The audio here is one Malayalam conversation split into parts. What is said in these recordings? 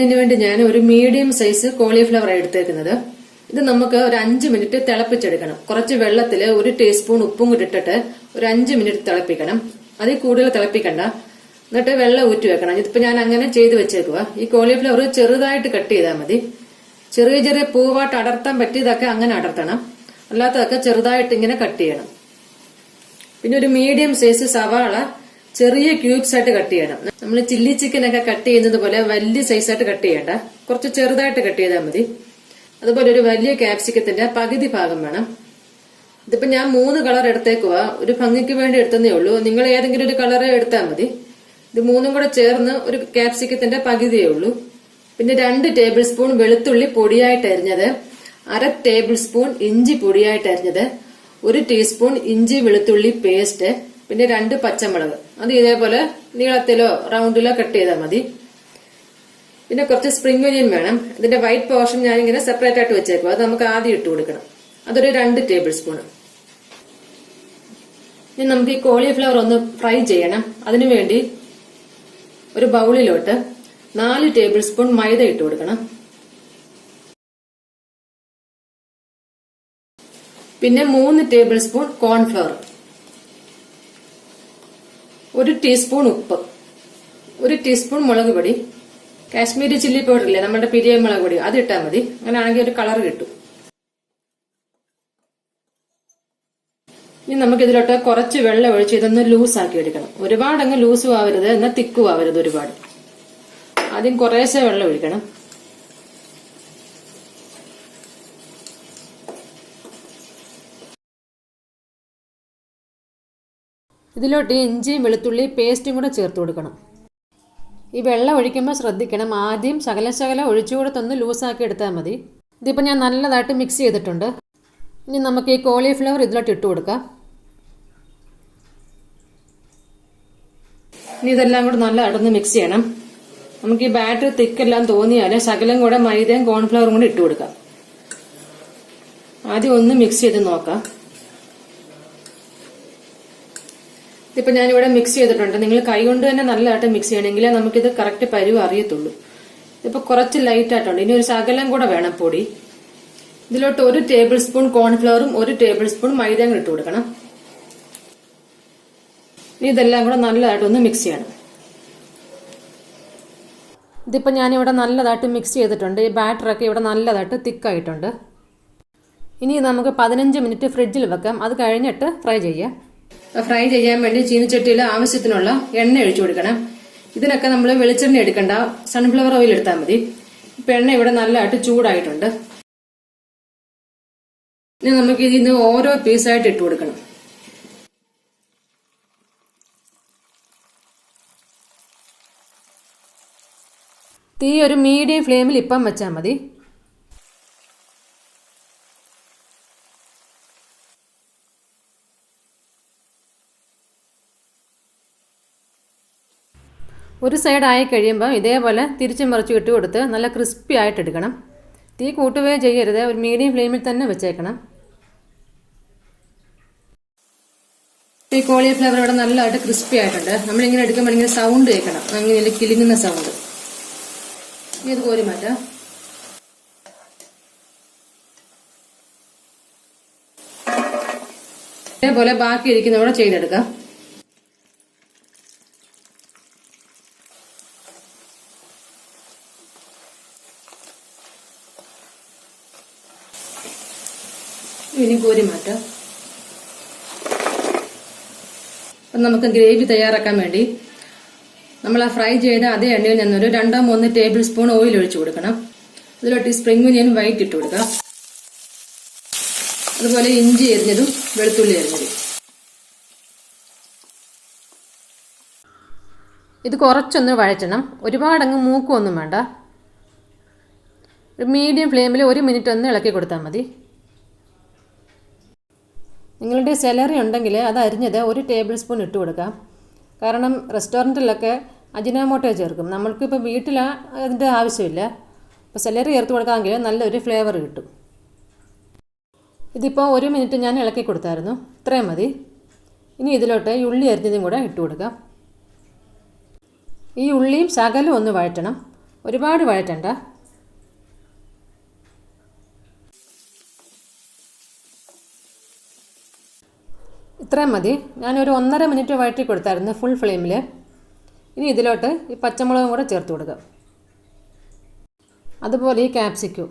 ബിരിയാണിന് വേണ്ടി ഞാൻ ഒരു മീഡിയം സൈസ് കോളിഫ്ലവർ എടുത്തേക്കുന്നത്. ഇത് നമുക്ക് ഒരു 5 മിനിറ്റ് തിളപ്പിച്ചെടുക്കണം. കുറച്ച് വെള്ളത്തിൽ 1 ടീസ്പൂൺ ഉപ്പും കൂടി ഇട്ടിട്ട് ഒരു 5 മിനിറ്റ് തിളപ്പിക്കണം. അതിൽ കൂടുതൽ തിളപ്പിക്കണ്ട. എന്നിട്ട് വെള്ളം ഊറ്റി വെക്കണം. ഇതിപ്പോ ഞാൻ അങ്ങനെ ചെയ്ത് വെച്ചേക്കുക. ഈ കോളിഫ്ലവർ ചെറുതായിട്ട് കട്ട് ചെയ്താൽ മതി. ചെറിയ ചെറിയ പൂവായിട്ട് അടർത്താൻ പറ്റിയതൊക്കെ അങ്ങനെ അടർത്തണം, അല്ലാത്തതൊക്കെ ചെറുതായിട്ട് ഇങ്ങനെ കട്ട് ചെയ്യണം. പിന്നെ ഒരു മീഡിയം സൈസ് സവാള ചെറിയ ക്യൂബ്സ് ആയിട്ട് കട്ട് ചെയ്യണം. നമ്മൾ ചില്ലി ചിക്കൻ ഒക്കെ കട്ട് ചെയ്യുന്നത് പോലെ വലിയ സൈസായിട്ട് കട്ട് ചെയ്യണ്ട, കുറച്ച് ചെറുതായിട്ട് കട്ട് ചെയ്താൽ മതി. അതുപോലെ ഒരു വലിയ ക്യാപ്സിക്കത്തിന്റെ പകുതി ഭാഗം വേണം. ഇതിപ്പോ ഞാൻ 3 കളർ എടുത്തേക്കുക. ഒരു ഭംഗിക്ക് വേണ്ടി എടുത്തതേ ഉള്ളൂ. നിങ്ങൾ ഏതെങ്കിലും ഒരു കളർ എടുത്താൽ മതി. ഇത് 3ഉം കൂടെ ചേർന്ന് ഒരു ക്യാപ്സിക്കത്തിന്റെ പകുതിയേ ഉള്ളൂ. പിന്നെ 2 ടേബിൾ സ്പൂൺ വെളുത്തുള്ളി പൊടിയായിട്ട് അരിഞ്ഞത്, 1/2 ടേബിൾ സ്പൂൺ ഇഞ്ചി പൊടിയായിട്ട് അരിഞ്ഞത്, 1 ടീസ്പൂൺ ഇഞ്ചി വെളുത്തുള്ളി പേസ്റ്റ്, പിന്നെ 2 പച്ചമുളക്. അത് ഇതേപോലെ നീളത്തിലോ റൗണ്ടിലോ കട്ട് ചെയ്താൽ മതി. പിന്നെ കുറച്ച് സ്പ്രിംഗ് ഒനിയൻ വേണം. ഇതിന്റെ വൈറ്റ് പോർഷൻ ഞാനിങ്ങനെ സെപ്പറേറ്റ് ആയിട്ട് വെച്ചേക്കും. അത് നമുക്ക് ആദ്യം ഇട്ട് കൊടുക്കണം. അതൊരു 2 ടേബിൾ സ്പൂൺ. ഇനി നമുക്ക് ഈ കോളിഫ്ലവർ ഒന്ന് ഫ്രൈ ചെയ്യണം. അതിനുവേണ്ടി ഒരു ബൗളിലോട്ട് 4 ടേബിൾ സ്പൂൺ മൈദ ഇട്ട് കൊടുക്കണം. പിന്നെ 3 ടേബിൾ സ്പൂൺ കോൺഫ്ലവർ, 1 ടീസ്പൂൺ ഉപ്പ്, 1 ടീസ്പൂൺ മുളക് പൊടി, കാശ്മീരി ചില്ലി പൗഡർ ഇല്ലേ നമ്മുടെ പിരിയൻ മുളക് പൊടി, അത് ഇട്ടാൽ മതി. അങ്ങനെയാണെങ്കിൽ ഒരു കളർ കിട്ടും. ഇനി നമുക്ക് ഇതിലോട്ട് കുറച്ച് വെള്ളം ഒഴിച്ച് ഇതൊന്ന് ലൂസ് ആക്കി എടുക്കണം. ഒരുപാട് അങ്ങ് ലൂസും ആവരുത്, എന്നാൽ തിക്കും ആവരുത് ഒരുപാട്. ആദ്യം കുറേശ്ശെ വെള്ളം ഒഴിക്കണം. ഇതിലോട്ട് ഇഞ്ചിയും വെളുത്തുള്ളി പേസ്റ്റും കൂടെ ചേർത്ത് കൊടുക്കണം. ഈ വെള്ളം ഒഴിക്കുമ്പോൾ ശ്രദ്ധിക്കണം, ആദ്യം ശകലം ഒഴിച്ചു കൊടുത്തൊന്ന് ലൂസാക്കി എടുത്താൽ മതി. ഇതിപ്പോൾ ഞാൻ നല്ലതായിട്ട് മിക്സ് ചെയ്തിട്ടുണ്ട്. ഇനി നമുക്ക് ഈ കോളിഫ്ലവർ ഇതിലോട്ട് ഇട്ട് കൊടുക്കാം. ഇനി ഇതെല്ലാം കൂടെ നല്ല അടന്ന് മിക്സ് ചെയ്യണം. നമുക്ക് ഈ ബാറ്റർ തിക്കെല്ലാം തോന്നിയാൽ ശകലം കൂടെ മൈദയും കോൺഫ്ലവറും കൂടെ ഇട്ട് കൊടുക്കാം. ആദ്യം ഒന്ന് മിക്സ് ചെയ്ത് നോക്കാം. ഇതിപ്പോ ഞാനിവിടെ മിക്സ് ചെയ്തിട്ടുണ്ട്. നിങ്ങൾ കൈ കൊണ്ട് തന്നെ നല്ലതായിട്ട് മിക്സ് ചെയ്യണമെങ്കിലേ നമുക്കിത് കറക്റ്റ് പരുവ് അറിയത്തുള്ളൂ. ഇതിപ്പോ കുറച്ച് ലൈറ്റ് ആയിട്ടുണ്ട്. ഇനി ഒരു ശകലം കൂടെ വേണം പൊടി. ഇതിലോട്ട് 1 ടേബിൾ സ്പൂൺ കോൺഫ്ലവറും 1 ടേബിൾ സ്പൂൺ മൈദയും ഇട്ട് കൊടുക്കണം. ഇനി ഇതെല്ലാം കൂടെ നല്ലതായിട്ടൊന്ന് മിക്സ് ചെയ്യണം. ഇതിപ്പോൾ ഞാനിവിടെ നല്ലതായിട്ട് മിക്സ് ചെയ്തിട്ടുണ്ട്. ഈ ബാറ്ററൊക്കെ ഇവിടെ നല്ലതായിട്ട് തിക്കായിട്ടുണ്ട്. ഇനി നമുക്ക് 15 മിനിറ്റ് ഫ്രിഡ്ജിൽ വെക്കാം. അത് കഴിഞ്ഞിട്ട് ഫ്രൈ ചെയ്യാം. ഫ്രൈ ചെയ്യാൻ വേണ്ടി ചീനിച്ചട്ടിയിൽ ആവശ്യത്തിനുള്ള എണ്ണ ഒഴിച്ചു കൊടുക്കണം. ഇതിനൊക്കെ നമ്മൾ വെളിച്ചെണ്ണ എടുക്കണ്ട, സൺഫ്ലവർ ഓയിൽ എടുത്താൽ മതി. ഇപ്പം എണ്ണ ഇവിടെ നല്ലതായിട്ട് ചൂടായിട്ടുണ്ട്. ഇനി നമുക്ക് ഇതിന് ഓരോ പീസായിട്ട് ഇട്ട് കൊടുക്കണം. തീ ഒരു മീഡിയം ഫ്ലെയിമിൽ ഇപ്പം വെച്ചാൽ മതി. ഒരു സൈഡ് ആയി കഴിയുമ്പോൾ ഇതേപോലെ തിരിച്ചു മറിച്ച് ഇട്ട് കൊടുത്ത് നല്ല ക്രിസ്പി ആയിട്ട് എടുക്കണം. തീ കൂട്ടുകയോ ചെയ്യരുത്, ഒരു മീഡിയം ഫ്ലെയിമിൽ തന്നെ വെച്ചേക്കണം. ഈ കോളിഫ്ലവർ ഇവിടെ നല്ലതായിട്ട് ക്രിസ്പി ആയിട്ടുണ്ട്. നമ്മളിങ്ങനെ എടുക്കുമ്പോൾ ഇങ്ങനെ സൗണ്ട് കേൾക്കണം, അങ്ങനെ കിളിങ്ങുന്ന സൗണ്ട്. ഇനി ഇത് കോരി മാറ്റാം. ഇതേപോലെ ബാക്കി ഇരിക്കുന്നവിടെ ചെയ്തെടുക്കാം. ഇനി കോരി മാറ്റാം. അപ്പം നമുക്ക് ഗ്രേവി തയ്യാറാക്കാൻ വേണ്ടി നമ്മൾ ആ ഫ്രൈ ചെയ്ത അതേ എണ്ണയിൽ നിന്നൊരു 2-3 ടേബിൾ സ്പൂൺ ഓയിൽ ഒഴിച്ചു കൊടുക്കണം. അതിലോട്ട് സ്പ്രിംഗ് ഒനിയൻ വൈറ്റ് ഇട്ട് കൊടുക്കാം. അതുപോലെ ഇഞ്ചി എരിഞ്ഞതും വെളുത്തുള്ളി എരിഞ്ഞതും. ഇത് കുറച്ചൊന്ന് വഴറ്റണം, ഒരുപാടങ്ങ് മൂക്കൊന്നും വേണ്ട. ഒരു മീഡിയം ഫ്ലെയിമിൽ 1 മിനിറ്റ് ഒന്ന് ഇളക്കി കൊടുത്താൽ മതി. നിങ്ങളുടെ സെലറി ഉണ്ടെങ്കിൽ അത് അരിഞ്ഞത് 1 ടേബിൾ സ്പൂൺ ഇട്ട് കൊടുക്കാം. കാരണം റെസ്റ്റോറൻറ്റിലൊക്കെ അജിനോമോട്ടോ ചേർക്കും. നമ്മൾക്കിപ്പോൾ വീട്ടിൽ അതിൻ്റെ ആവശ്യമില്ല. അപ്പോൾ സെലറി ചേർത്ത് കൊടുക്കാമെങ്കിൽ നല്ലൊരു ഫ്ലേവർ കിട്ടും. ഇതിപ്പോൾ 1 മിനിറ്റ് ഞാൻ ഇളക്കി കൊടുത്തായിരുന്നു. ഇത്രയും മതി. ഇനി ഇതിലോട്ട് ഈ ഉള്ളി അരിഞ്ഞതും കൂടെ ഇട്ട് കൊടുക്കാം. ഈ ഉള്ളിയും ശകലം ഒന്ന് വഴറ്റണം. ഒരുപാട് വഴറ്റണ്ട. ഇത്രയും മതി. ഞാനൊരു 1.5 മിനിറ്റ് വഴറ്റി കൊടുത്തായിരുന്നു ഫുൾ ഫ്ലെയിമിൽ. ഇനി ഇതിലോട്ട് ഈ പച്ചമുളകും കൂടെ ചേർത്ത് കൊടുക്കുക. അതുപോലെ ഈ ക്യാപ്സിക്കം.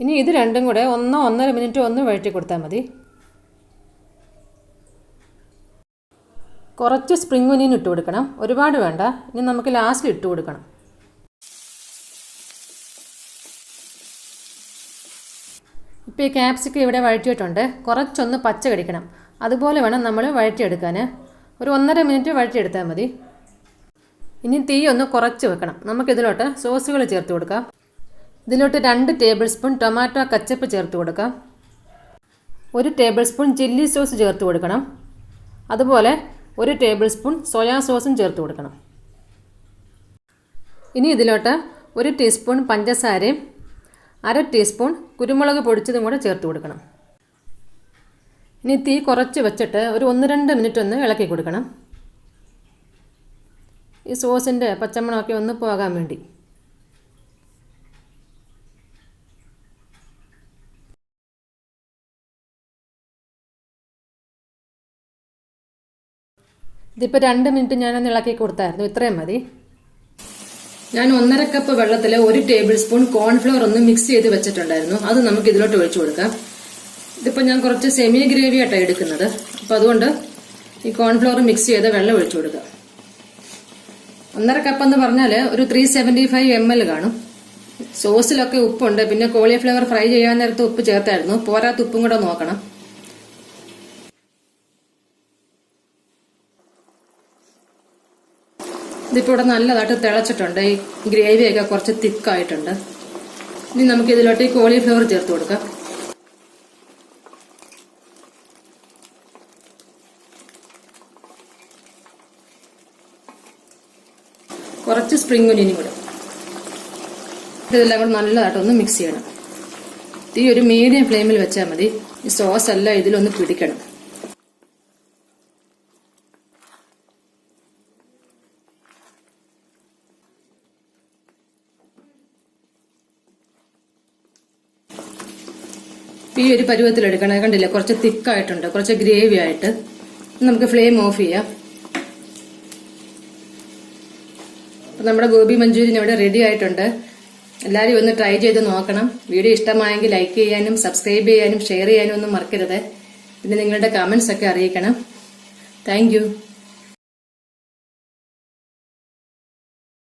ഇനി ഇത് രണ്ടും കൂടെ 1-1.5 മിനിറ്റ് ഒന്ന് വഴറ്റി കൊടുത്താൽ മതി. കുറച്ച് സ്പ്രിംഗ് ഒനിയൻ ഇട്ട് കൊടുക്കണം, ഒരുപാട് വേണ്ട. ഇനി നമുക്ക് ലാസ്റ്റ് ഇട്ട് കൊടുക്കണം. ഇപ്പോൾ ഈ ക്യാപ്സിക്കം ഇവിടെ വഴറ്റിയിട്ടുണ്ട്. കുറച്ചൊന്ന് പച്ച കടിക്കണം, അതുപോലെ വേണം നമ്മൾ വഴറ്റിയെടുക്കാൻ. ഒരു 1.5 മിനിറ്റ് വഴറ്റിയെടുത്താൽ മതി. ഇനി തീ ഒന്ന് കുറച്ച് വെക്കണം. നമുക്കിതിലോട്ട് സോസുകൾ ചേർത്ത് കൊടുക്കാം. ഇതിലോട്ട് 2 ടേബിൾ സ്പൂൺ ടൊമാറ്റോ കച്ചപ്പ് ചേർത്ത് കൊടുക്കാം. 1 ടേബിൾ സ്പൂൺ ചില്ലി സോസ് ചേർത്ത് കൊടുക്കണം. അതുപോലെ 1 ടേബിൾ സ്പൂൺ സോയാ സോസും ചേർത്ത് കൊടുക്കണം. ഇനി ഇതിലോട്ട് 1 ടീസ്പൂൺ പഞ്ചസാരയും 1/2 ടീസ്പൂൺ കുരുമുളക് പൊടിച്ചതും കൂടെ ചേർത്ത് കൊടുക്കണം. ഇനി തീ കുറച്ച് വെച്ചിട്ട് ഒരു 1-2 മിനിറ്റ് ഒന്ന് ഇളക്കി കൊടുക്കണം, ഈ സോസിൻ്റെ പച്ചമണമൊക്കെ ഒന്ന് പോകാൻ വേണ്ടി. ഇതിപ്പോൾ 2 മിനിറ്റ് ഞാനൊന്ന് ഇളക്കി കൊടുത്തായിരുന്നു. ഇത്രയും മതി. ഞാൻ 1.5 കപ്പ് വെള്ളത്തിൽ 1 ടേബിൾ സ്പൂൺ കോൺഫ്ലവർ ഒന്ന് മിക്സ് ചെയ്ത് വെച്ചിട്ടുണ്ടായിരുന്നു. അത് നമുക്ക് ഇതിലോട്ട് ഒഴിച്ചു കൊടുക്കാം. ഇതിപ്പോൾ ഞാൻ കുറച്ച് സെമി ഗ്രേവി ആയിട്ടാണ് എടുക്കുന്നത്. അപ്പോൾ അതുകൊണ്ട് ഈ കോൺഫ്ലവർ മിക്സ് ചെയ്ത് വെള്ളം ഒഴിച്ചു കൊടുക്കുക. 1.5 കപ്പ് എന്ന് പറഞ്ഞാൽ ഒരു 375 ml കാണും. സോസിലൊക്കെ ഉപ്പുണ്ട്, പിന്നെ കോളിഫ്ലവർ ഫ്രൈ ചെയ്യാൻ നേരത്ത് ഉപ്പ് ചേർത്തായിരുന്നു. പോരാത്ത ഉപ്പും കൂടെ നോക്കണം. ഇതിപ്പോൾ ഇവിടെ നല്ലതായിട്ട് തിളച്ചിട്ടുണ്ട്. ഈ ഗ്രേവിയൊക്കെ കുറച്ച് തിക്കായിട്ടുണ്ട്. ഇനി നമുക്ക് ഇതിലോട്ട് ഈ കോളിഫ്ലവർ ചേർത്ത് കൊടുക്കാം. കുറച്ച് സ്പ്രിംഗ് ഒനിയനും കൂടെ. ഇതെല്ലാം കൂടെ നല്ലതായിട്ടൊന്ന് മിക്സ് ചെയ്യണം. തീ ഒരു മീഡിയം ഫ്ലെയിമിൽ വെച്ചാൽ മതി. ഈ സോസ് എല്ലാം ഇതിലൊന്ന് പിടിക്കണം. ഈ ഒരു പരുവത്തിലെടുക്കണം. കണ്ടില്ലേ, കുറച്ച് തിക്കായിട്ടുണ്ട്, കുറച്ച് ഗ്രേവി ആയിട്ട്. നമുക്ക് ഫ്ലെയിം ഓഫ് ചെയ്യാം. അപ്പം നമ്മുടെ ഗോബി മഞ്ചൂരിയൻ ഇവിടെ റെഡി ആയിട്ടുണ്ട്. എല്ലാവരും ഒന്ന് ട്രൈ ചെയ്ത് നോക്കണം. വീഡിയോ ഇഷ്ടമായെങ്കിൽ ലൈക്ക് ചെയ്യാനും സബ്സ്ക്രൈബ് ചെയ്യാനും ഷെയർ ചെയ്യാനും ഒന്നും മറക്കരുത്. പിന്നെ നിങ്ങളുടെ കമന്റ്സ് ഒക്കെ അറിയിക്കണം. താങ്ക്